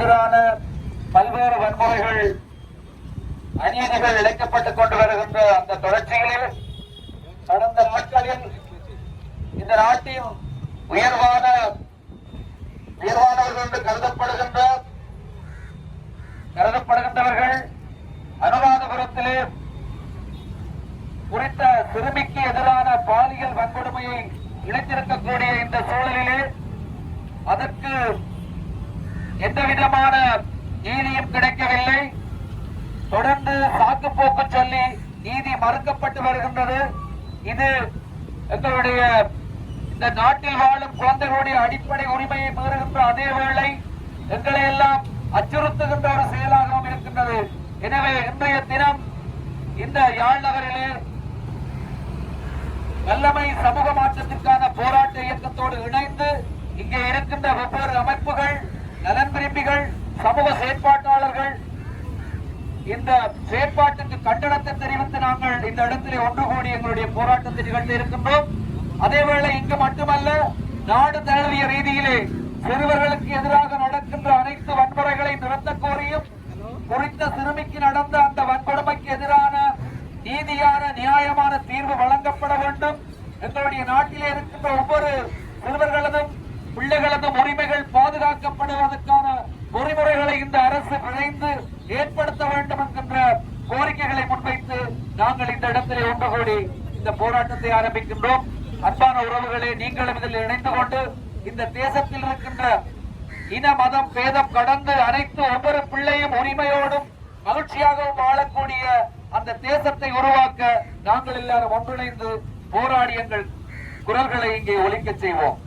எதிரான பல்வேறு வன்முறைகள் அநீதிகள் இழைக்கப்பட்டுக் கொண்டு வருகின்ற அந்த தொடர்ச்சிகளில் கடந்த நாட்களில் இந்த நாட்டின் உயர்வானவர்கள் என்று கருதப்படுகின்றவர்கள் அனுராதபுரத்திலே குறித்த சிறுமிக்கு எதிரான பாலியல் வன்கொடுமையை இழைத்திருக்கக்கூடிய இந்த சூழலிலே அதற்கு எந்தவிதமான நீதியும் கிடைக்கவில்லை. தொடர்ந்து சாக்கு போக்கு சொல்லி நீதி மறுக்கப்பட்டு வருகின்றது. இது எங்களுடைய இந்த நாட்டில் வாழும் குழந்தைகளுடைய அடிப்படை உரிமையை மீறுகின்ற அதே வேளை எங்களை எல்லாம் அச்சுறுத்துகின்ற ஒரு செயலாகவும் இருக்கின்றது. எனவே இன்றைய தினம் இந்த யாழ் நகரிலே வல்லமை சமூக மாற்றத்திற்கான போராட்ட இயக்கத்தோடு இணைந்து இங்கே இருக்கின்ற வெவ்வேறு அமைப்புகள், நலன் விரும்பிகள், சமூக செயற்பாட்டாளர்கள் இந்த செயற்பாட்டுக்கு கண்டனத்தை தெரிவித்து நாங்கள் இந்த இடத்திலே ஒன்று கூடி எங்களுடைய போராட்டத்தை நிகழ்த்தி இருக்கின்றோம். அதேவேளை இங்கு மட்டுமல்ல, நாடு தழுவிய ரீதியிலே சிறுவர்களுக்கு எதிராக நடக்கின்ற அனைத்து வன்முறைகளை நிறுத்த கோரியும் குறித்த சிறுமிக்கு நடந்த அந்த வன்கொடுமைக்கு எதிரான நீதியான நியாயமான தீர்வு வழங்கப்பட வேண்டும். எங்களுடைய நாட்டிலே இருக்கின்ற ஒவ்வொரு சிறுவர்களதும் பிள்ளைகளதும் உரிமைகள் பாதுகாக்கப்படுவதற்கான பொறிமுறைகளை இந்த அரசு விரைந்து ஏற்படுத்த வேண்டும் என்கின்ற கோரிக்கைகளை முன்வைத்து நாங்கள் இந்த இடத்திலே ஒன்று கூடி இந்த போராட்டத்தை ஆரம்பிக்கின்றோம். அன்பான உறவுகளே, நீங்களும் இதில் இணைந்து கொண்டு இந்த தேசத்தில் இருக்கின்ற இன மதம் பேதம் கடந்து அனைத்து ஒவ்வொரு பிள்ளையும் உரிமையோடும் மகிழ்ச்சியாகவும் வாழக்கூடிய அந்த தேசத்தை உருவாக்க நாங்கள் எல்லாரும் ஒன்றிணைந்து போராடி எங்கள் குரல்களை இங்கே ஒலிக்க செய்வோம்.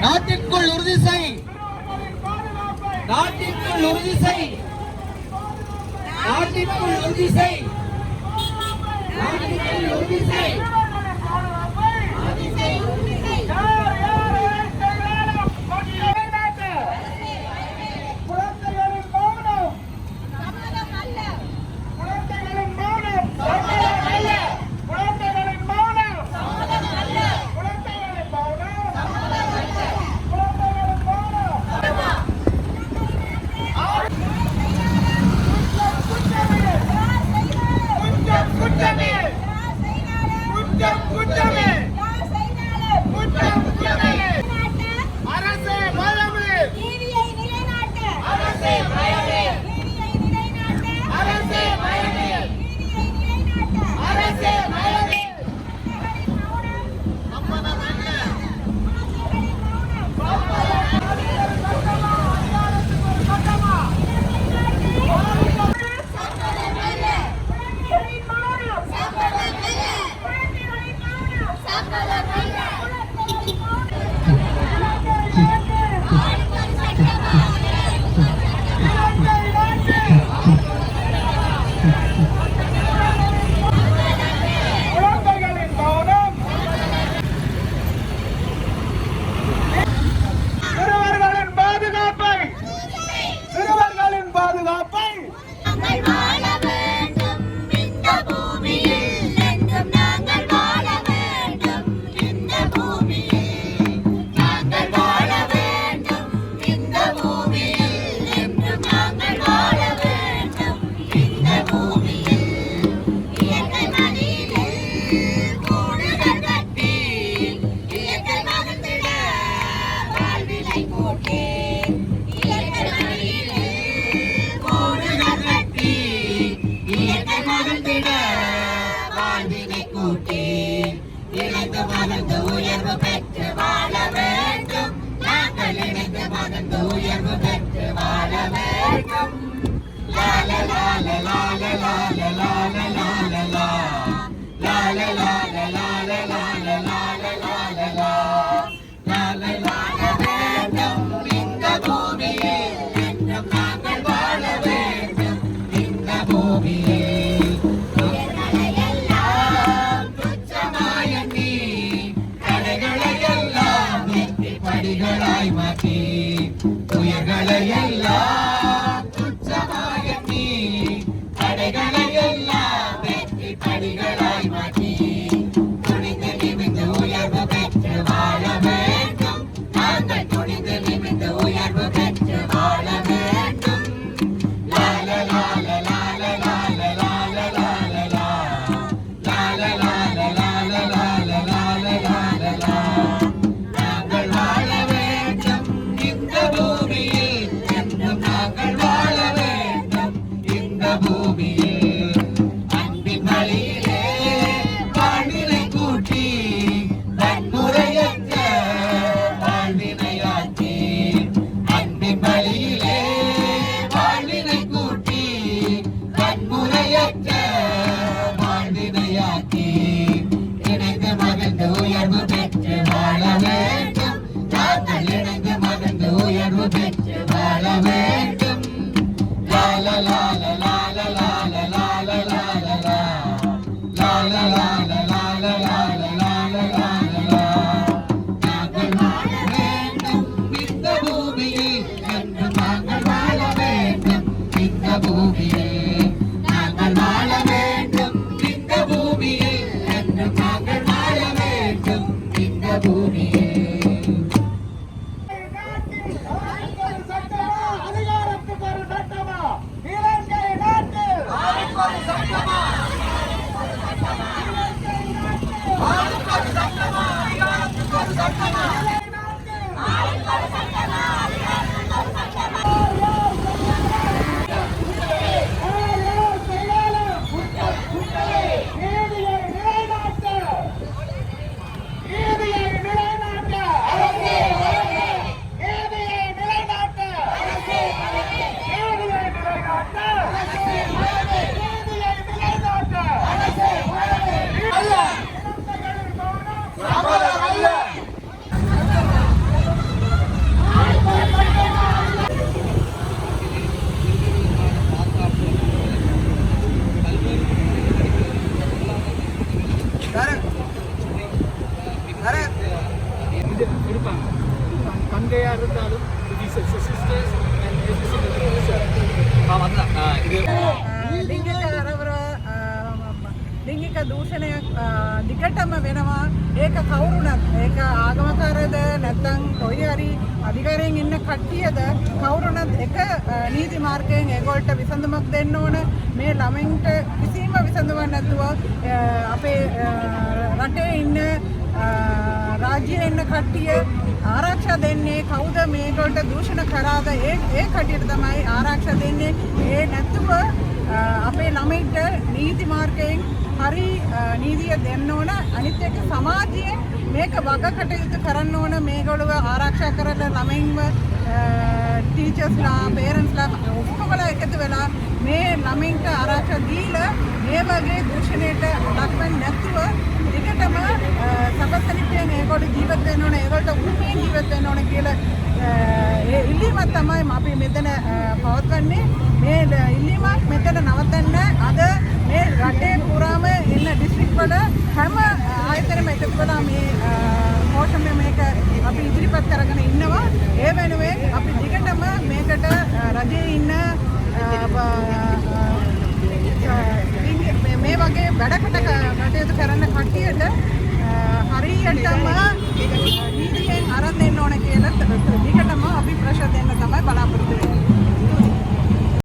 நாட்டிற்குள் உறுதி செய், நாட்டிற்குள் உறுதி செய், நாட்டிற்குள் உறுதி செய், நாட்டிற்குள் உறுதி செய். மகிழ்ந்து உயர்வு பெற்று வாழ வேண்டும். நாங்கள் இணைந்து மகிழ்ந்து உயர்வு பெற்று வாழ வேண்டும். லால லால லால லால லால லால லா லால லால லால லால லால லால லா லால லால வேண்டும். இந்த பூமியில் என்றும் நாங்கள் வாழ வேண்டும். இந்த பூமியில் எல்லாம் துச்சமாய நீ தடைகளை எல்லாம் வெற்றி படிகளாய் மாற்றி துயர்களை எல்லாம் துச்சமாய நீ தடைகளை எல்லாம் வெற்றி படிகளாய் மாற்றி துணிந்து நிமிந்து உயர்வு பெற்று வாழ வேண்டும். நாங்கள் துணிந்து நிமிந்து உயர்வு பெற்று வாழ வேண்டும். லால லால லால லால லால லால லா லால லால லால லால லால லால லா நாங்கள் வாழ வேண்டும். இந்த பூமியில் என்றும் நாங்கள் வாழ வேண்டும். இந்த பூமியில் அன்பின் வழியிலே வாழ்வினை கூட்டி வன்முறையற்ற வாழ்வினையாற்றி அன்பின் வழியிலே வாழ்வினை கூட்டி வன்முறையற்ற வாழ்வினையாற்றி இணைந்து மகிழ்ந்து உயர்வு பெற்று வாழ வேண்டும். நாங்கள் இணைந்து மகிழ்ந்து உயர்வு பெற்று வாழ வேண்டும். லால லால லால லால லால லால லா லால லால லால லால லால லால லா நாங்கள் வாழ வேண்டும். இந்த பூமியில் என்று நாங்கள் வாழ வேண்டும். இந்த பூமியில் நாங்கள் வாழ வேண்டும். இந்த பூமியில் என்று நாங்கள் வாழ வேண்டும். இந்த பூமியில் அதிகாரத்துக்கு ஒரு சட்டமா இலங்கை நாட்டில் தங்கையா இருந்தாலும் ලිංගික දූෂණයක් දිගටම වෙනවා. ඒක කවුරුණත් ඒක ආගමකාරද නැත්නම් කොයි හරි අධිකාරියෙන් ඉන්න කට්ටියද කවුරුණත් එක නීති මාර්ගයෙන් ඒගොල්ලන්ට විසඳුමක් දෙන්න ඕන. මේ ළමයින්ට කිසිම විසඳුමක් නැතුව අපේ රටේ ඉන්න රාජ්‍යයේ ඉන්න කට්ටිය ආරක්ෂා දෙන්නේ කවුද මේගොල්ලන්ට දූෂණ කරාද ඒ කට්ටියට තමයි ආරක්ෂා දෙන්නේ. ඒ නැතුව අපේ ළමයින්ට නීති මාර්ගයෙන් හරි නීතිය දෙන්න ඕන. අනිත් එක සමාජයෙන් මේක වග කටයුතු කරන්න ඕන. මේගොල්ලෝ ආරක්ෂා කරලා ළමයින්ව ටීචර්ස්ලා පේරන්ට්ස්ලා ඔක්කොමලා එකතු වෙලා මේ ළමයින්ට ආරක්ෂා දීලා මේ වගේ දූෂණයට ලක් වෙන්නේ නැතුව දිගටම සබසලිපියෙන් ඒගොල්ලෝ ජීවත් වෙන්න ඕන. ඒගොල්ලෝ උන්ගේ ජීවත් වෙන්න ඕන කියලා ඒ ඉල්ලීමක් තමයි අපි මෙතන පවත්වන්නේ. මේ ඉල්ලීමක් මෙතන නවත්තන්න අද මේ රටේ පුරාම ඉන්න ඩිස්ට්‍රික්ට් වල හැම ආයතනෙම එකතු වෙලා මේ මෝෂන් මේක අපි ඉදිරිපත් කරගෙන ඉන්නවා. ඒ වෙනුවෙන් අපි දිගටම මේකට රජයේ ඉන්න මේ වගේ වැඩකට කටයුතු කරන්න කට්ටියට හරියටම නීතියෙන් අරන් දෙන්න ඕන කියලා දිගටම අපි ප්‍රශ්න දෙන්න තමයි බලාපොරොත්තු වෙන්නේ.